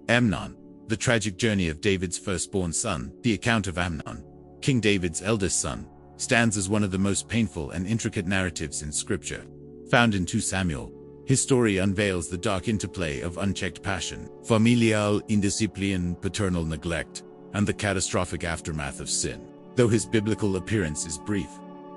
Amnon, the tragic journey of David's firstborn son. The account of Amnon, King David's eldest son, stands as one of the most painful and intricate narratives in Scripture. Found in 2 Samuel, his story unveils the dark interplay of unchecked passion, familial indiscipline, paternal neglect, and the catastrophic aftermath of sin. Though his biblical appearance is brief,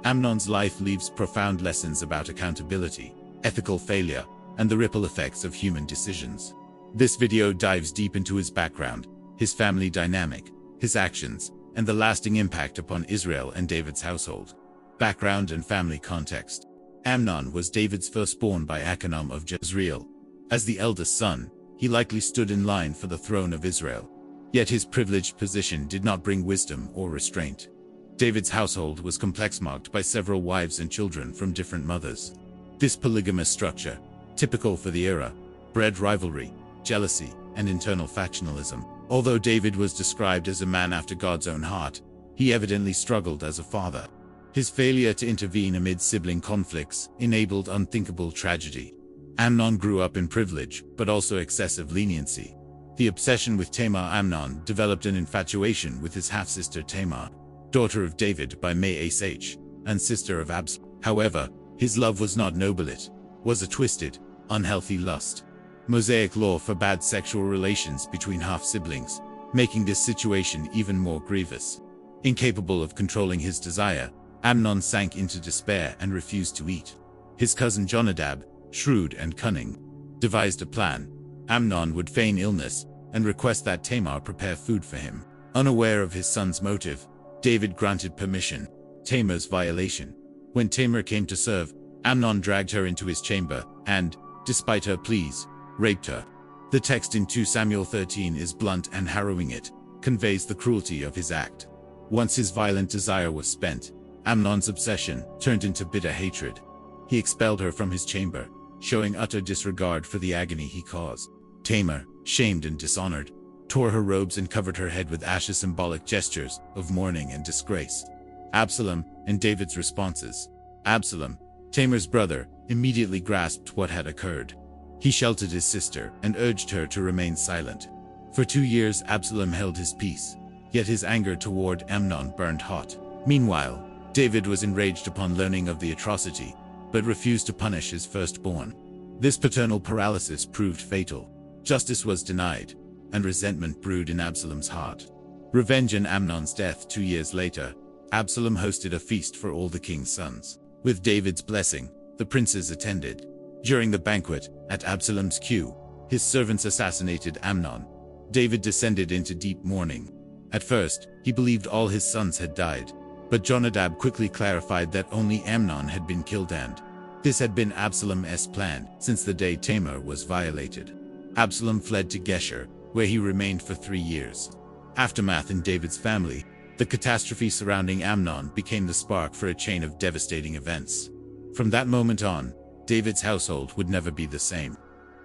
Amnon's life leaves profound lessons about accountability, ethical failure, and the ripple effects of human decisions. This video dives deep into his background, his family dynamic, his actions, and the lasting impact upon Israel and David's household. Background and family context. Amnon was David's firstborn by Amnon of Jezreel. As the eldest son, he likely stood in line for the throne of Israel. Yet his privileged position did not bring wisdom or restraint. David's household was complex, marked by several wives and children from different mothers. This polygamous structure, typical for the era, bred rivalry, jealousy, and internal factionalism. Although David was described as a man after God's own heart, he evidently struggled as a father. His failure to intervene amid sibling conflicts enabled unthinkable tragedy. Amnon grew up in privilege, but also excessive leniency. The obsession with Tamar. Amnon developed an infatuation with his half-sister Tamar, daughter of David by Maashah, and sister of Absalom. However, his love was not noble, it was a twisted, unhealthy lust. Mosaic law forbade sexual relations between half-siblings, making this situation even more grievous. Incapable of controlling his desire, Amnon sank into despair and refused to eat. His cousin Jonadab, shrewd and cunning, devised a plan. Amnon would feign illness and request that Tamar prepare food for him. Unaware of his son's motive, David granted permission. Tamar's violation. When Tamar came to serve, Amnon dragged her into his chamber and, despite her pleas, raped her. The text in 2 Samuel 13 is blunt and harrowing. It conveys the cruelty of his act. Once his violent desire was spent, Amnon's obsession turned into bitter hatred. He expelled her from his chamber, showing utter disregard for the agony he caused. Tamar, shamed and dishonored, tore her robes and covered her head with ashes, symbolic gestures of mourning and disgrace. Absalom and David's responses. Absalom, Tamar's brother, immediately grasped what had occurred. He sheltered his sister and urged her to remain silent. For 2 years Absalom held his peace, yet his anger toward Amnon burned hot. Meanwhile, David was enraged upon learning of the atrocity, but refused to punish his firstborn. This paternal paralysis proved fatal. Justice was denied, and resentment brewed in Absalom's heart. Revenge. In Amnon's death 2 years later, Absalom hosted a feast for all the king's sons. With David's blessing, the princes attended. During the banquet, at Absalom's cue, his servants assassinated Amnon. David descended into deep mourning. At first, he believed all his sons had died, but Jonadab quickly clarified that only Amnon had been killed, and this had been Absalom's plan since the day Tamar was violated. Absalom fled to Geshur, where he remained for 3 years. Aftermath. In David's family, the catastrophe surrounding Amnon became the spark for a chain of devastating events. From that moment on, David's household would never be the same.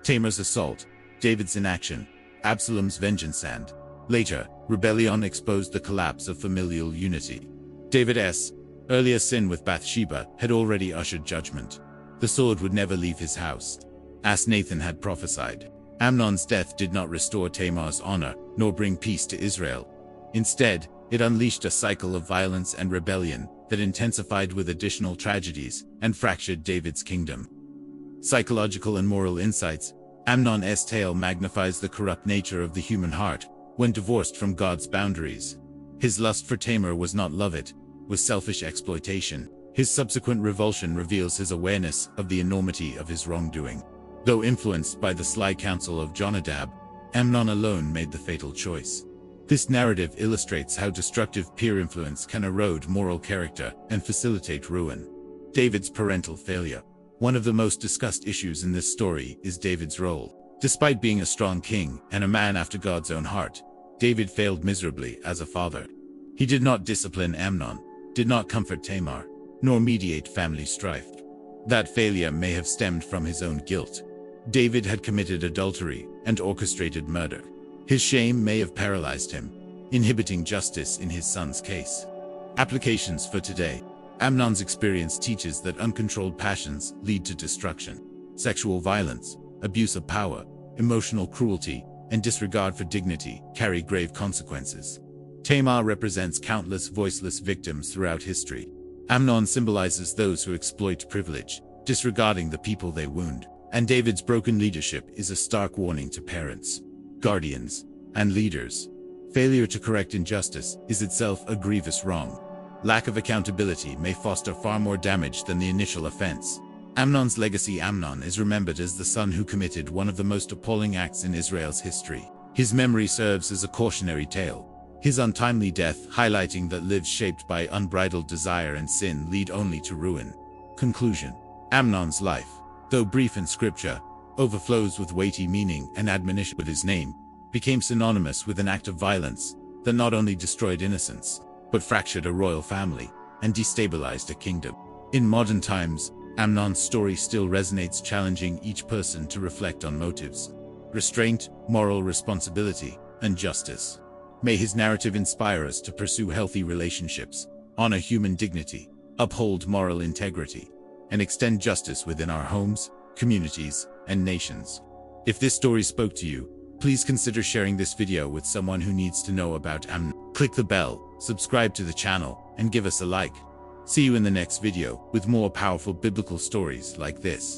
Tamar's assault, David's inaction, Absalom's vengeance, and, later, rebellion exposed the collapse of familial unity. David's earlier sin with Bathsheba had already ushered judgment. The sword would never leave his house, as Nathan had prophesied. Amnon's death did not restore Tamar's honor, nor bring peace to Israel. Instead, it unleashed a cycle of violence and rebellion that intensified with additional tragedies and fractured David's kingdom. Psychological and moral insights. Amnon's tale magnifies the corrupt nature of the human heart when divorced from God's boundaries. His lust for Tamar was not love, it was selfish exploitation. His subsequent revulsion reveals his awareness of the enormity of his wrongdoing. Though influenced by the sly counsel of Jonadab, Amnon alone made the fatal choice. This narrative illustrates how destructive peer influence can erode moral character and facilitate ruin. David's parental failure. One of the most discussed issues in this story is David's role. Despite being a strong king and a man after God's own heart, David failed miserably as a father. He did not discipline Amnon, did not comfort Tamar, nor mediate family strife. That failure may have stemmed from his own guilt. David had committed adultery and orchestrated murder. His shame may have paralyzed him, inhibiting justice in his son's case. Applications for today. Amnon's experience teaches that uncontrolled passions lead to destruction. Sexual violence, abuse of power, emotional cruelty, and disregard for dignity carry grave consequences. Tamar represents countless voiceless victims throughout history. Amnon symbolizes those who exploit privilege, disregarding the people they wound. And David's broken leadership is a stark warning to parents, guardians, and leaders. Failure to correct injustice is itself a grievous wrong. Lack of accountability may foster far more damage than the initial offense. Amnon's legacy. Amnon is remembered as the son who committed one of the most appalling acts in Israel's history. His memory serves as a cautionary tale. His untimely death highlighting that lives shaped by unbridled desire and sin lead only to ruin. Conclusion. Amnon's life, though brief in scripture, overflows with weighty meaning and admonition. With his name became synonymous with an act of violence that not only destroyed innocence, but fractured a royal family and destabilized a kingdom. In modern times, Amnon's story still resonates, challenging each person to reflect on motives, restraint, moral responsibility, and justice. May his narrative inspire us to pursue healthy relationships, honor human dignity, uphold moral integrity, and extend justice within our homes, communities, and nations. If this story spoke to you, please consider sharing this video with someone who needs to know about Amnon. Click the bell, subscribe to the channel, and give us a like. See you in the next video with more powerful biblical stories like this.